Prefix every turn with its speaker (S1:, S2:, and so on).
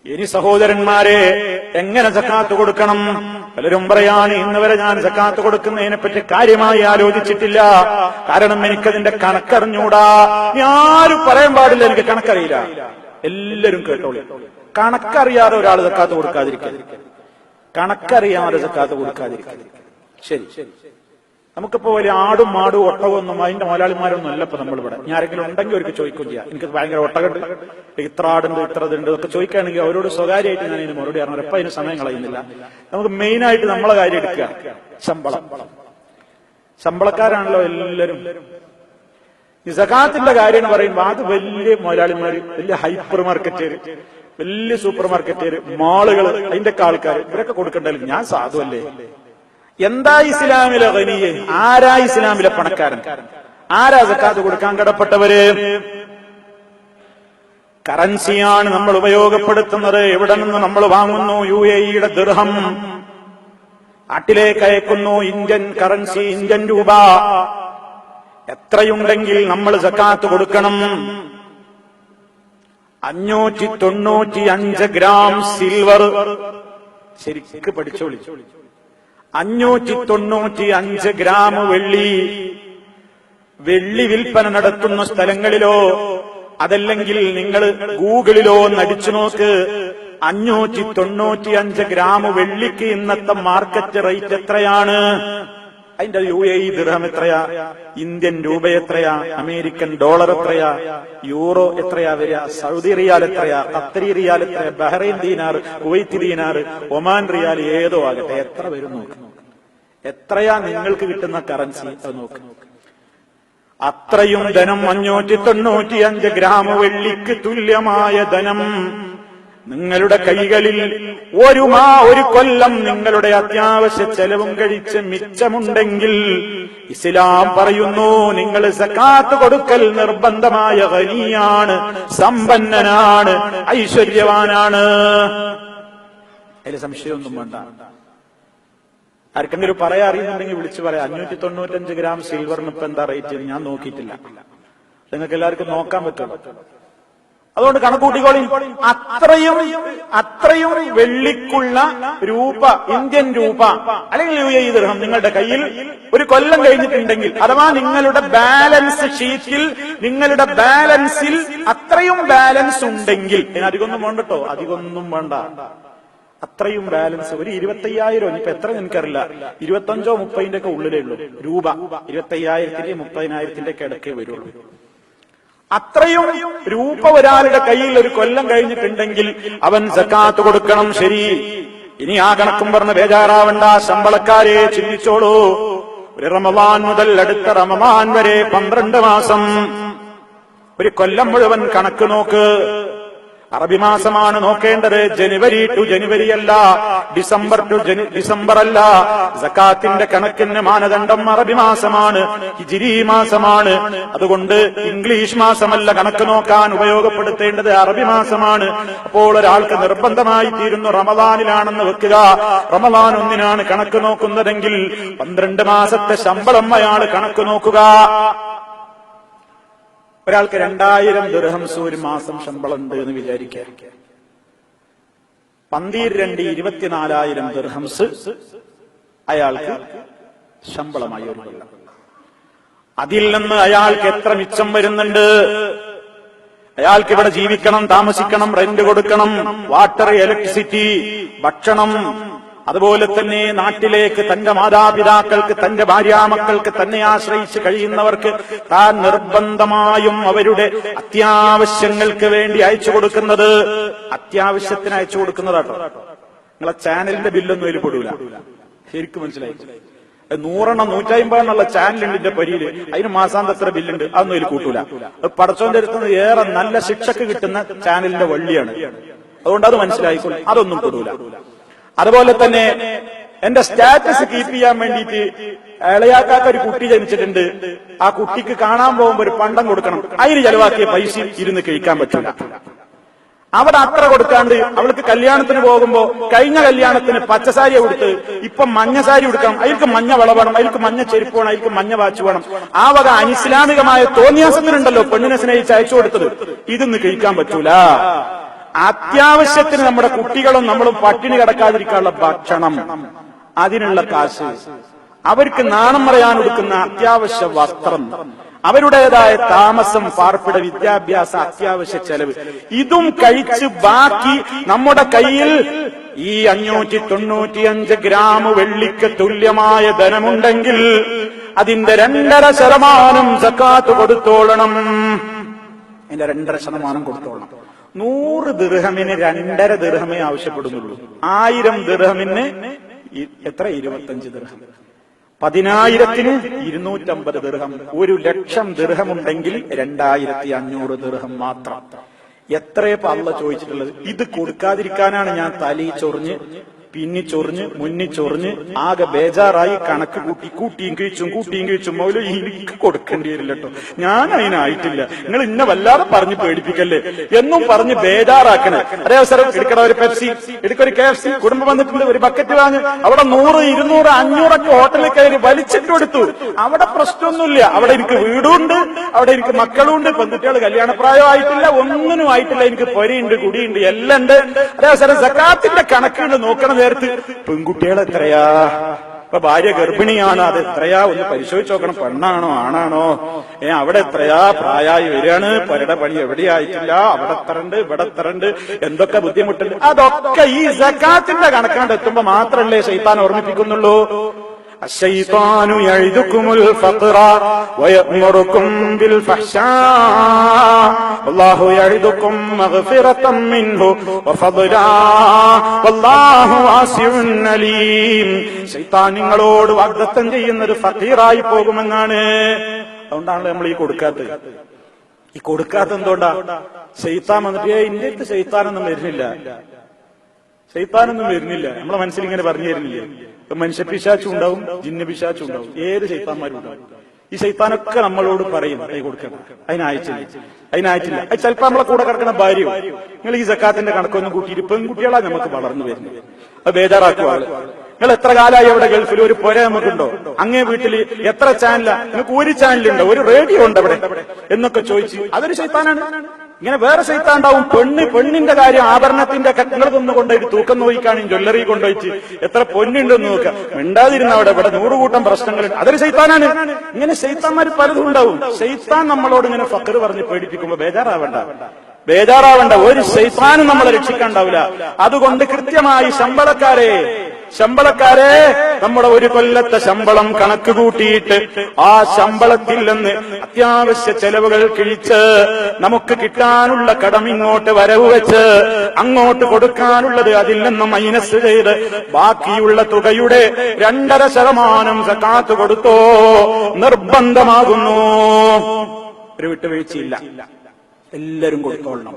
S1: ഇനി സഹോദരന്മാരെ, എങ്ങനെ സക്കാത്ത് കൊടുക്കണം? പലരും പറയാണ്, ഇന്ന് വരെ ഞാൻ സക്കാത്ത് കൊടുക്കുന്നതിനെ പറ്റി കാര്യമായി ആലോചിച്ചിട്ടില്ല, കാരണം എനിക്കതിന്റെ കണക്കറിഞ്ഞൂടാ. ആരും പറയാൻ പാടില്ല എനിക്ക് കണക്കറിയില്ല. എല്ലാവരും കേട്ടോളൂ, കണക്കറിയാതെ ഒരാൾ സക്കാത്ത് കൊടുക്കാതിരിക്കുക, കണക്കറിയാതെ സക്കാത്ത് കൊടുക്കാതിരിക്കുക. ശരി, നമുക്കിപ്പോ വലിയ ആടും മാടും ഒട്ടകമൊന്നും അതിന്റെ മുതലാളിമാരൊന്നും അല്ല ഇപ്പൊ നമ്മളിവിടെ. ഞാൻ ആരെങ്കിലും ഉണ്ടെങ്കിൽ അവർക്ക് ചോദിക്കുകയും ചെയ്യാം, എനിക്ക് ഭയങ്കര ഒട്ടകണ്ട്, ഇത്ര ആടുണ്ട്, ഇത്ര ഇതുണ്ട്, ഇതൊക്കെ ചോദിക്കുകയാണെങ്കിൽ അവരോട് സ്വകാര്യമായിട്ട് ഞാൻ ഇതിന് മറുപടി അറിഞ്ഞു. എപ്പോ അതിന് സമയം കളയുന്നില്ല. നമുക്ക് മെയിനായിട്ട് നമ്മളെ കാര്യം എടുക്കുക, ശമ്പളം. ശമ്പളക്കാരാണല്ലോ എല്ലാവരും. ഈ സകാത്തിന്റെ കാര്യം എന്ന് പറയുമ്പോൾ അത് വലിയ മുതലാളിമാര്, വലിയ ഹൈപ്പർ മാർക്കറ്റുകാര്, വലിയ സൂപ്പർ മാർക്കറ്റുകാര്, മാളുകൾ, അതിന്റെ ഒക്കെ ആൾക്കാർ, ഇവരൊക്കെ കൊടുക്കണ്ടല്ലോ. ഞാൻ സാധുവല്ലേ? എന്താ ഇസ്ലാമിലെ ഗനിയെ? ആരാ ഇസ്ലാമിലെ പണക്കാരൻ? ആരാ സക്കാത്ത് കൊടുക്കാൻ കടപ്പെട്ടവര്? കറൻസിയാണ് നമ്മൾ ഉപയോഗപ്പെടുത്തുന്നത്. എവിടെ നിന്ന് നമ്മൾ വാങ്ങുന്നു? UAE-യുടെ ദിർഹം നാട്ടിലേക്ക് അയക്കുന്നു. ഇന്ത്യൻ കറൻസി, ഇന്ത്യൻ രൂപ. എത്രയുണ്ടെങ്കിൽ നമ്മൾ സക്കാത്ത് കൊടുക്കണം? 595 ഗ്രാം സിൽവർ. ശരിക്ക് പഠിച്ചോളി. 595 ഗ്രാം വെള്ളി. വെള്ളി വിൽപ്പന നടത്തുന്ന സ്ഥലങ്ങളിലോ അതല്ലെങ്കിൽ നിങ്ങൾ ഗൂഗിളിലോ ഒന്ന് അടിച്ചു നോക്ക്. 595 ഗ്രാം വെള്ളിക്ക് ഇന്നത്തെ മാർക്കറ്റ് റേറ്റ് എത്രയാണ്? അതിന്റെ UAE ദിർഹം എത്രയാ? ഇന്ത്യൻ രൂപ എത്രയാ? അമേരിക്കൻ ഡോളർ എത്രയാ? യൂറോ എത്രയാ വരിക? സൗദി റിയാൽ എത്രയാ? ഖത്തരി റിയാൽ എത്രയാ? Bahrain dinar, Kuwait dinar, Oman riyal, ഏതോ ആകട്ടെ, എത്ര വരും നോക്ക്. എത്രയാ നിങ്ങൾക്ക് കിട്ടുന്ന കറൻസി അത് നോക്ക്. അത്രയും ധനം, 595 ഗ്രാം വെള്ളിക്ക് തുല്യമായ ധനം നിങ്ങളുടെ കൈകളിൽ ഒരു കൊല്ലം നിങ്ങളുടെ അത്യാവശ്യ ചെലവും കഴിച്ച് മിച്ചമുണ്ടെങ്കിൽ ഇസ്ലാം പറയുന്നു നിങ്ങൾ സക്കാത്ത് കൊടുക്കൽ നിർബന്ധമായ ഗനിയാണ്, സമ്പന്നനാണ്, ഐശ്വര്യവാനാണ്. അതിൽ സംശയമൊന്നും വേണ്ട. ആർക്കെങ്കിലും പറയാൻ അറിയുന്നുണ്ടെങ്കിൽ വിളിച്ചു പറയാം. 595 ഗ്രാം സിൽവറിന് ഇപ്പൊ എന്താ റേറ്റ്? ഞാൻ നോക്കിയിട്ടില്ല. നിങ്ങൾക്ക് എല്ലാവർക്കും നോക്കാൻ പറ്റും. അതുകൊണ്ട് കണക്കൂട്ടിക്കോളി. അത്രയും വെള്ളിക്കുള്ള രൂപ, ഇന്ത്യൻ രൂപ അല്ലെങ്കിൽ UAE ദിർഹം നിങ്ങളുടെ കയ്യിൽ ഒരു കൊല്ലം കഴിഞ്ഞിട്ടുണ്ടെങ്കിൽ, അഥവാ നിങ്ങളുടെ ബാലൻസ് ഷീറ്റിൽ, നിങ്ങളുടെ ബാലൻസിൽ അത്രയും ബാലൻസ് ഉണ്ടെങ്കിൽ, അധികമൊന്നും വേണ്ട കേട്ടോ, അധികമൊന്നും വേണ്ട, അത്രയും ബാലൻസ്, ഒരു 25,000, ഇനിയിപ്പോ എത്ര എനിക്കറിയില്ല, 25 or 30 ഒക്കെ ഉള്ളിലേ ഉള്ളൂ രൂപ. 25,000 30,000 ഒക്കെ ഇടയ്ക്കേ വരുള്ളൂ. അത്രയും രൂപ ഒരാളുടെ കയ്യിൽ ഒരു കൊല്ലം കഴിഞ്ഞിട്ടുണ്ടെങ്കിൽ അവൻ സക്കാത്ത് കൊടുക്കണം. ശരി, ഇനി ആ കണക്കും പറഞ്ഞ് ബേജാറാവണ്ട. ശമ്പളക്കാരെ ചിന്തിച്ചോളൂ. ഒരു റമദാൻ മുതൽ അടുത്ത റമദാൻ വരെ 12 മാസം, ഒരു കൊല്ലം മുഴുവൻ കണക്ക് നോക്ക്. അറബി മാസമാണ് നോക്കേണ്ടത്. ജനുവരി ടു ജനുവരി അല്ല, ഡിസംബർ ടു ഡിസംബർ അല്ല. സക്കാത്തിന്റെ കണക്കിന് മാനദണ്ഡം അറബി മാസമാണ്, ഹിജ്രി മാസമാണ്. അതുകൊണ്ട് ഇംഗ്ലീഷ് മാസമല്ല കണക്ക് നോക്കാൻ ഉപയോഗപ്പെടുത്തേണ്ടത്, അറബി മാസമാണ്. അപ്പോൾ ഒരാൾക്ക് നിർബന്ധമായി തീരുന്നു റമദാനിലാണെന്ന് വെക്കുക. റമദാൻ 1-നാണ് കണക്ക് നോക്കുന്നതെങ്കിൽ 12 മാസത്തെ ശമ്പളം അയാൾ കണക്ക് നോക്കുക. ഒരാൾക്ക് 2000 ദിർഹംസ് ഒരു മാസം ശമ്പളം ഉണ്ട് എന്ന് വിചാരിക്കുക. 24,000 ദിർഹംസ് അയാൾക്ക് ശമ്പളമായി ഒരു കൊല്ലം. അതിൽ നിന്ന് അയാൾക്ക് എത്ര മിച്ചം വരുന്നുണ്ട്? അയാൾക്ക് ഇവിടെ ജീവിക്കണം, താമസിക്കണം, റെന്റ് കൊടുക്കണം, വാട്ടർ, ഇലക്ട്രിസിറ്റി, ഭക്ഷണം, അതുപോലെ തന്നെ നാട്ടിലേക്ക് തന്റെ മാതാപിതാക്കൾക്ക്, തന്റെ ഭാര്യാമക്കൾക്ക് തന്നെ ആശ്രയിച്ച് കഴിയുന്നവർക്ക് താൻ നിർബന്ധമായും അവരുടെ അത്യാവശ്യങ്ങൾക്ക് വേണ്ടി അയച്ചു കൊടുക്കുന്നത്, അത്യാവശ്യത്തിന് അയച്ചു കൊടുക്കുന്നതാട്ടോ. നിങ്ങളെ ചാനലിന്റെ ബില്ലൊന്നും അതിൽ പെടൂല. ശരിക്കും മനസ്സിലായി? 100 150 ചാനലുണ്ട് എന്റെ പരിയില്, അതിന് മാസാന്തത്ര ബില്ലുണ്ട്, അതൊന്നും അതിൽ കൂട്ടൂല. പടച്ചോന്റെ അടുത്ത് ഏറെ നല്ല ശിക്ഷക്ക് കിട്ടുന്ന ചാനലിന്റെ വള്ളിയാണ്. അതുകൊണ്ട് അത് മനസ്സിലായിക്കോളും, അതൊന്നും പെടൂല. അതുപോലെ തന്നെ എന്റെ സ്റ്റാറ്റസ് കീപ്പ് ചെയ്യാൻ വേണ്ടിയിട്ട് ഇളയാക്കാക്ക് ഒരു കുട്ടി ജനിച്ചിട്ടുണ്ട്. ആ കുട്ടിക്ക് കാണാൻ പോകുമ്പോ ഒരു പണ്ടം കൊടുക്കണം. അതിന് ചെലവാക്കിയ പൈസ ഇരുന്ന് കഴിക്കാൻ പറ്റില്ല. അവിടെ അത്ര കൊടുക്കാണ്ട് അവൾക്ക് കല്യാണത്തിന് പോകുമ്പോ കഴിഞ്ഞ കല്യാണത്തിന് പച്ചസാരി കൊടുത്ത് ഇപ്പൊ മഞ്ഞസാരി കൊടുക്കണം. അതിൽക്ക് മഞ്ഞ വള വേണം, അതിൽക്ക് മഞ്ഞ ചെരുപ്പ് വേണം, അതിൽക്ക് മഞ്ഞ വാച്ച് വേണം. ആ വക അനിസ്ലാമികമായ തോന്നിയാസത്തിനുണ്ടല്ലോ പെണ്ണിനെ സ്നേഹിച്ച് അയച്ചു കൊടുത്തത്. ഇതൊന്നും കഴിക്കാൻ പറ്റൂല. അത്യാവശ്യത്തിന് നമ്മുടെ കുട്ടികളും നമ്മളും പട്ടിണി കിടക്കാതിരിക്കാനുള്ള ഭക്ഷണം, അതിനുള്ള കാശ്, അവർക്ക് നാണം പറയാൻ കൊടുക്കുന്ന അത്യാവശ്യ വസ്ത്രം, അവരുടേതായ താമസം, പാർപ്പിട, വിദ്യാഭ്യാസ, അത്യാവശ്യ ചെലവ്, ഇതും കഴിച്ച് ബാക്കി നമ്മുടെ കയ്യിൽ ഈ 595 ഗ്രാം വെള്ളിക്ക് തുല്യമായ ധനമുണ്ടെങ്കിൽ അതിന്റെ 2.5% സക്കാത്ത് കൊടുത്തോളണം. അതിന്റെ 2.5% കൊടുത്തോളണം. 100 ദിർഹമിന് 2.5 ദിർഹമേ ആവശ്യപ്പെടുന്നുള്ളൂ. 1000 ദിർഹമിന് എത്ര? 25 ദിർഹം. 10,000-ന് 250 ദിർഹം. 1,00,000 ദിർഹമുണ്ടെങ്കിൽ 2,500 ദിർഹം മാത്രം. എത്രയപ്പോ അള്ള ചോദിച്ചിട്ടുള്ളത്? ഇത് കൊടുക്കാതിരിക്കാനാണ് ഞാൻ തലയിൽ ചൊറിഞ്ഞ്, പിന്നി ചൊറിഞ്ഞ്, മുന്നി ചൊറിഞ്ഞ് ആകെ ബേജാറായി കണക്ക് കൂട്ടിയും കിഴിച്ചും മൗല എനിക്ക് കൊടുക്കേണ്ടി വരില്ല കേട്ടോ, ഞാൻ അതിനായിട്ടില്ല, നിങ്ങൾ ഇന്ന വല്ലാതെ പറഞ്ഞ് പേടിപ്പിക്കല്ലേ എന്നും പറഞ്ഞ് ബേജാറാക്കണേ. അതേ അവസരം എടുക്കണ ഒരു പെപ്സി, എടുക്കൊരു KFC, കുടുംബം വന്നിട്ടുണ്ട്, ഒരു ബക്കറ്റ് വാങ്ങി, അവിടെ 100, 200, 500 ഹോട്ടലിൽ കയറി വലിച്ചിട്ട് കൊടുത്തു. അവിടെ പ്രശ്നമൊന്നുമില്ല. അവിടെ എനിക്ക് വീടുണ്ട്, അവിടെ എനിക്ക് മക്കളുണ്ട്, പെൺകുട്ടികൾ കല്യാണപ്രായം ആയിട്ടില്ല, ഒന്നിനും ആയിട്ടില്ല, എനിക്ക് പൊരയുണ്ട്, കുടിയുണ്ട്, എല്ലാം ഉണ്ട്. അതേ അവസരം സക്കാത്തിന്റെ കണക്കുകൾ നോക്കണ നേരത്ത് പെൺകുട്ടികൾ എത്രയാ, ഇപ്പൊ ഭാര്യ ഗർഭിണിയാണ്, അത് എത്രയാ ഒന്ന് പരിശോധിച്ച് നോക്കണം, പെണ്ണാണോ ആണാണോ, അവിടെ എത്രയാ പ്രായമായി വരികയാണ്, പരടെ പണി എവിടെയായിട്ടില്ല, അവിടെ എത്രണ്ട്, ഇവിടെ എത്രണ്ട്, എന്തൊക്കെ ബുദ്ധിമുട്ടുണ്ട്, അതൊക്കെ ഈ സക്കാത്തിന്റെ കണക്കാണ്ട് എത്തുമ്പോ മാത്രല്ലേ ശൈത്താൻ ഓർമ്മിപ്പിക്കുന്നുള്ളൂ. الشيطان يعدكم الفقر ويأمركم بالفحشاء والله يعدكم مغفرة منه وفضلا والله واسع عليم. ശൈത്താൻ നിങ്ങളോട് വാഗ്ദത്തം ചെയ്യുന്നത് ഫഖീറായി പോകുമെന്നാണ്. അതുകൊണ്ടാണല്ലോ നമ്മൾ ഈ കൊടുക്കാത്തത്. ഈ കൊടുക്കാത്ത എന്തുകൊണ്ടാ? ശൈത്താൻ വന്നിട്ട് ഇന്റെ അടുത്ത് ശൈത്താനൊന്നും വരുന്നില്ല, ശൈത്താനൊന്നും വരുന്നില്ല, നമ്മളെ മനസ്സിൽ ഇങ്ങനെ പറഞ്ഞു തരുന്നില്ലേ? മനുഷ്യ പിശാച്ചും ഉണ്ടാവും, ജിന്ന പിശാച്ചും ഉണ്ടാവും, ഏത് ശൈത്താന്മാരും ഉണ്ടാവും. ഈ ശൈത്താനൊക്കെ നമ്മളോട് പറയും കൈ കൊടുക്കണം, അതിനായിട്ടില്ല. അത് ചിലപ്പോ നമ്മളെ കൂടെ കിടക്കുന്ന ഭാര്യയോ, നിങ്ങൾ ഈ സക്കാത്തിന്റെ കണക്കൊന്നും കൂട്ടിയിട്ട് പെൺകുട്ടികളാ നമുക്ക് വളർന്നു വരുന്നത്, അത് ബേജാറാക്കുക. നിങ്ങൾ എത്ര കാലമായി അവിടെ ഗൾഫിൽ? ഒരു പൊര നമുക്കുണ്ടോ? അങ്ങേ വീട്ടിൽ എത്ര ചാനലാ? നിങ്ങൾക്ക് ഒരു ചാനലുണ്ടോ? ഒരു റേഡിയോ ഉണ്ട് അവിടെ എന്നൊക്കെ ചോദിച്ചു. അതൊരു ശൈത്താനാണ്. ഇങ്ങനെ വേറെ ശൈത്താൻ ഉണ്ടാവും. പെണ്ണിന്റെ കാര്യം, ആഭരണത്തിന്റെ കട്ടങ്ങൾ കൊണ്ടുപോയി തൂക്കം നോക്കിക്കാണെങ്കിൽ ജ്വല്ലറി കൊണ്ടുപോയിച്ച് എത്ര പൊന്നുണ്ടെന്ന് നോക്കുക, മിണ്ടാതിരുന്ന അവിടെ 100 കൂട്ടം പ്രശ്നങ്ങളുണ്ട്, അതൊരു ശൈത്താനാണ്. ഇങ്ങനെ ശൈത്താന്മാർ പലതും ഉണ്ടാവും. ശൈത്താൻ നമ്മളോട് ഇങ്ങനെ ഫഖർ പറഞ്ഞ് പേടിപ്പിക്കുമ്പോ ബേജാറാവണ്ട. ഒരു ശൈത്താനും നമ്മളെ രക്ഷിക്കാണ്ടാവില്ല. അതുകൊണ്ട് കൃത്യമായി ശമ്പളക്കാരെ നമ്മുടെ ഒരു കൊല്ലത്തെ ശമ്പളം കണക്ക് കൂട്ടിയിട്ട് ആ ശമ്പളത്തിൽ നിന്ന് അത്യാവശ്യ ചെലവുകൾ കിഴിച്ച് നമുക്ക് കിട്ടാനുള്ള കടം ഇങ്ങോട്ട് വരവ് വെച്ച് അങ്ങോട്ട് കൊടുക്കാനുള്ളത് അതിൽ നിന്ന് മൈനസ് ചെയ്ത് ബാക്കിയുള്ള തുകയുടെ 2.5% സക്കാത്ത് കൊടുത്തോ നിർബന്ധമാകുന്നു. ഒരു വിട്ടുവീഴ്ചയില്ല, എല്ലാരും കൊടുത്തോളണം.